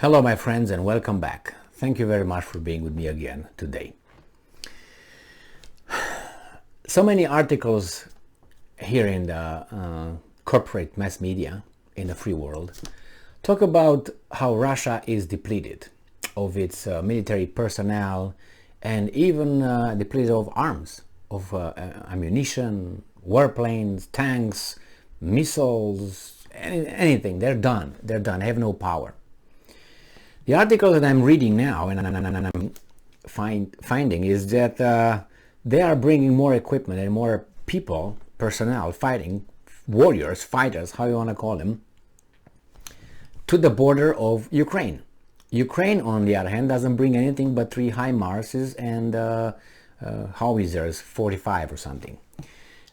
Hello my friends and welcome back. Thank you very much for being with me again today. So many articles here in the corporate mass media in the free world talk about how Russia is depleted of its military personnel and even depleted of arms, of ammunition, warplanes, tanks, missiles, anything. They're done. They're done. They have no power. The article that I'm reading now and I'm finding is that they are bringing more equipment and more people, personnel, fighting, warriors, fighters, how you want to call them, to the border of Ukraine. Ukraine, on the other hand, doesn't bring anything but 3 HIMARSs and howitzers, 45 or something.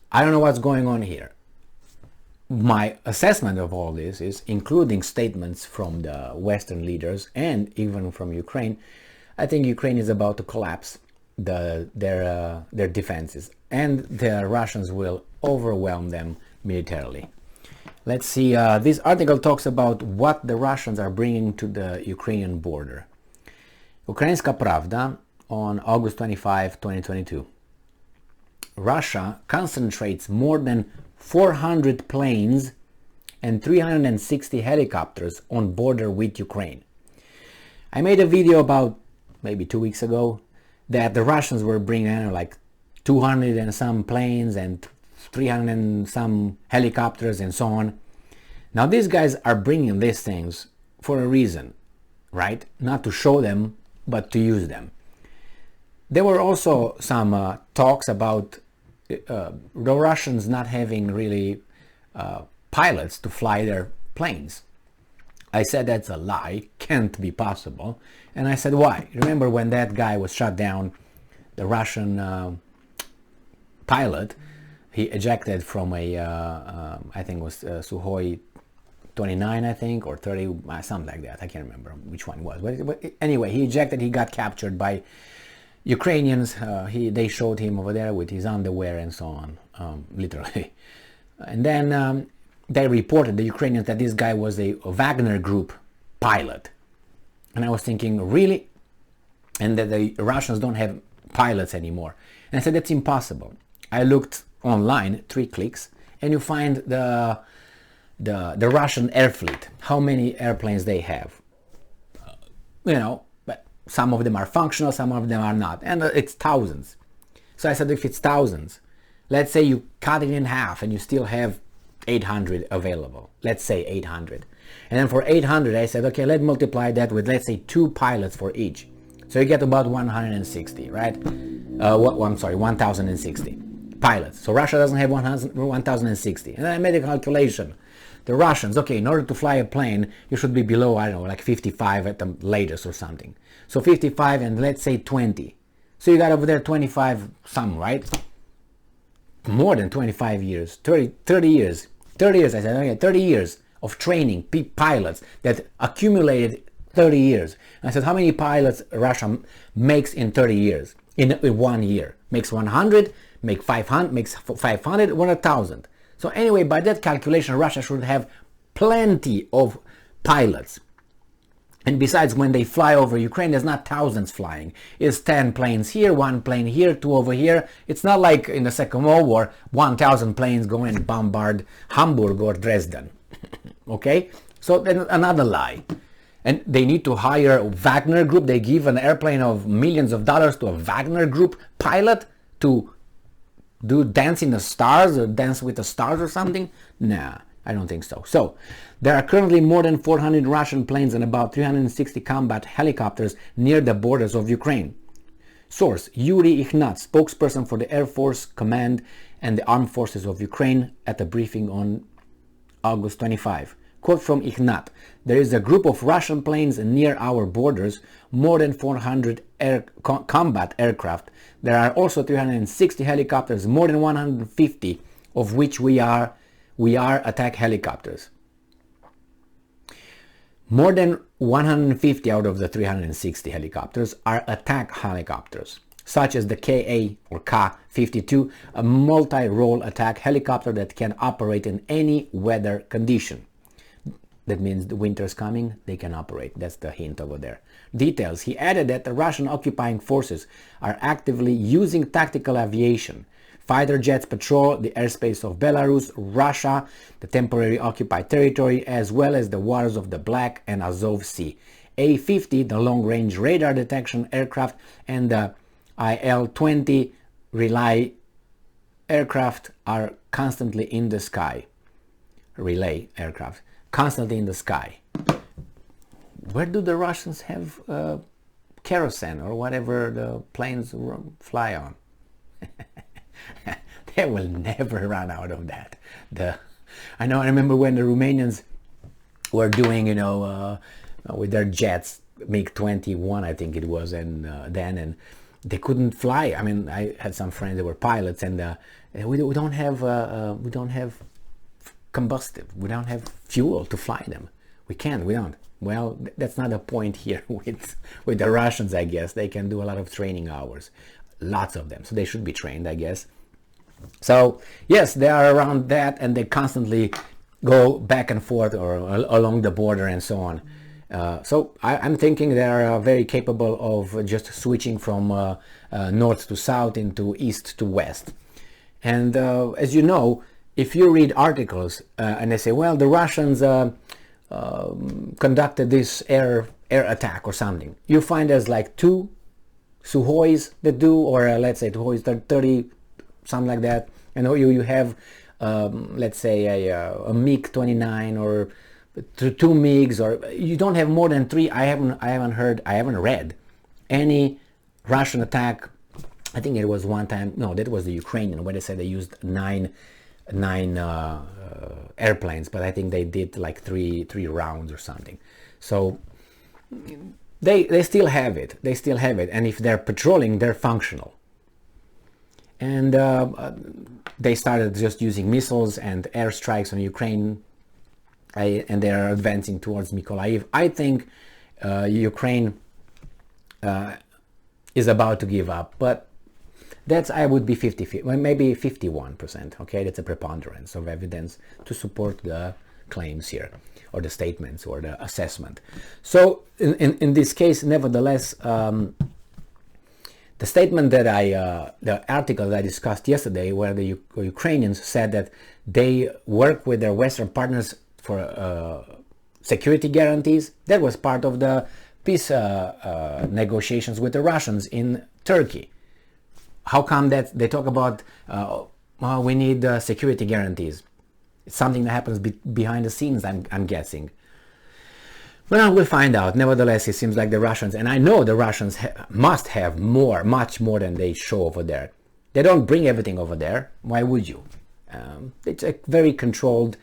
I don't know what's going on here. My assessment of all this is, including statements from the Western leaders and even from Ukraine, I think Ukraine is about to collapse their defenses, and the Russians will overwhelm them militarily. Let's see, this article talks about what the Russians are bringing to the Ukrainian border. Ukrainska Pravda on August 25, 2022. Russia concentrates more than 400 planes and 360 helicopters on border with Ukraine. I made a video about maybe 2 weeks ago that the Russians were bringing like 200 and some planes and 300 and some helicopters and so on. Now these guys are bringing these things for a reason, right? Not to show them, but to use them. There were also some talks about the Russians not having really pilots to fly their planes. I said that's a lie, can't be possible. And I said why? Remember when that guy was shot down, the Russian pilot, he ejected from a, I think it was Sukhoi 29, I think, or 30, something like that. I can't remember which one it was. But anyway, he ejected, he got captured by Ukrainians. They showed him over there with his underwear and so on, literally. And then they reported, the Ukrainians, that this guy was a Wagner Group pilot. And I was thinking, really? And that the Russians don't have pilots anymore. And I said, that's impossible. I looked online, 3 clicks, and you find the Russian air fleet, how many airplanes they have. You know, but some of them are functional, some of them are not, and it's thousands. So I said, if it's thousands, let's say you cut it in half and you still have 800 available. Let's say 800. And then for 800, I said, okay, let's multiply that with, let's say, 2 pilots for each. So you get about 160, right? I'm sorry, 1060 pilots. So Russia doesn't have 1060. And then I made a calculation. The Russians, okay, in order to fly a plane, you should be below, I don't know, like 55 at the latest or something. So 55 and let's say 20. So you got over there 25 some, right? More than 25 years, 30 years. 30 years, I said, okay, 30 years of training pilots that accumulated 30 years. And I said, how many pilots Russia makes in 30 years? In 1 year. Makes 100, makes 500, 1,000. So anyway, by that calculation, Russia should have plenty of pilots. And besides, when they fly over Ukraine, there's not thousands flying. It's 10 planes here, 1 plane here, 2 over here. It's not like in the Second World War, 1,000 planes go and bombard Hamburg or Dresden. Okay? So then another lie. And they need to hire a Wagner Group. They give an airplane of millions of dollars to a Wagner Group pilot to do Dance in the Stars or Dance with the Stars or something? Nah, I don't think so. So, there are currently more than 400 Russian planes and about 360 combat helicopters near the borders of Ukraine. Source, Yuri Ignat, spokesperson for the Air Force Command and the Armed Forces of Ukraine at a briefing on August 25. Quote from Ignat, there is a group of Russian planes near our borders, more than 400 combat aircraft. There are also 360 helicopters, more than 150 of which we are attack helicopters. More than 150 out of the 360 helicopters are attack helicopters, such as the Ka or Ka-52, a multi-role attack helicopter that can operate in any weather condition. that means the winter's coming, they can operate. That's the hint over there. Details. He added that the Russian occupying forces are actively using tactical aviation. Fighter jets patrol the airspace of Belarus, Russia, the temporary occupied territory, as well as the waters of the Black and Azov Sea. A-50, the long-range radar detection aircraft, and the IL-20 relay aircraft are constantly in the sky. Relay aircraft, constantly in the sky. Where do the Russians have kerosene or whatever the planes fly on? They will never run out of that. I remember when the Romanians were doing, with their jets, MiG-21, I think it was, and then they couldn't fly. I mean, I had some friends that were pilots, and we don't have combustive. We don't have fuel to fly them. We don't. Well, that's not a point here with the Russians, I guess. They can do a lot of training hours, lots of them. So they should be trained, I guess. So yes, they are around that, and they constantly go back and forth or along the border and so on. So I'm thinking they are very capable of just switching from north to south into east to west. And as you know, if you read articles and they say, well, the Russians conducted this air attack or something, you find there's like 2 Suhois that do, or let's say Suhois 30, something like that. You have let's say a MiG-29 or 2 MiGs, or you don't have more than 3. I haven't read any Russian attack. I think it was one time, no, that was the Ukrainian, where they said they used nine airplanes, but I think they did like three rounds or something. So they still have it. And if they're patrolling, they're functional. And they started just using missiles and airstrikes on Ukraine, and they're advancing towards Mykolaiv. I think Ukraine is about to give up, but I would be 50, maybe 51%. Okay, that's a preponderance of evidence to support the claims here, or the statements, or the assessment. So in this case, nevertheless, the statement that the article that I discussed yesterday, where the Ukrainians said that they work with their Western partners for security guarantees, that was part of the peace negotiations with the Russians in Turkey. How come that they talk about, we need security guarantees? It's something that happens behind the scenes, I'm guessing. Well, we'll find out. Nevertheless, it seems like the Russians, and I know the Russians must have much more than they show over there. They don't bring everything over there. Why would you? It's a very controlled,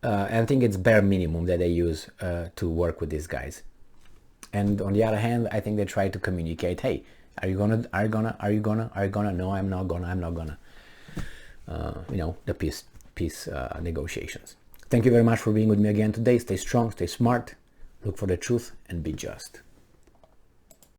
and I think it's bare minimum that they use to work with these guys. And on the other hand, I think they try to communicate, hey, are you gonna? No, I'm not gonna. The peace negotiations. Thank you very much for being with me again today. Stay strong, stay smart, look for the truth, and be just.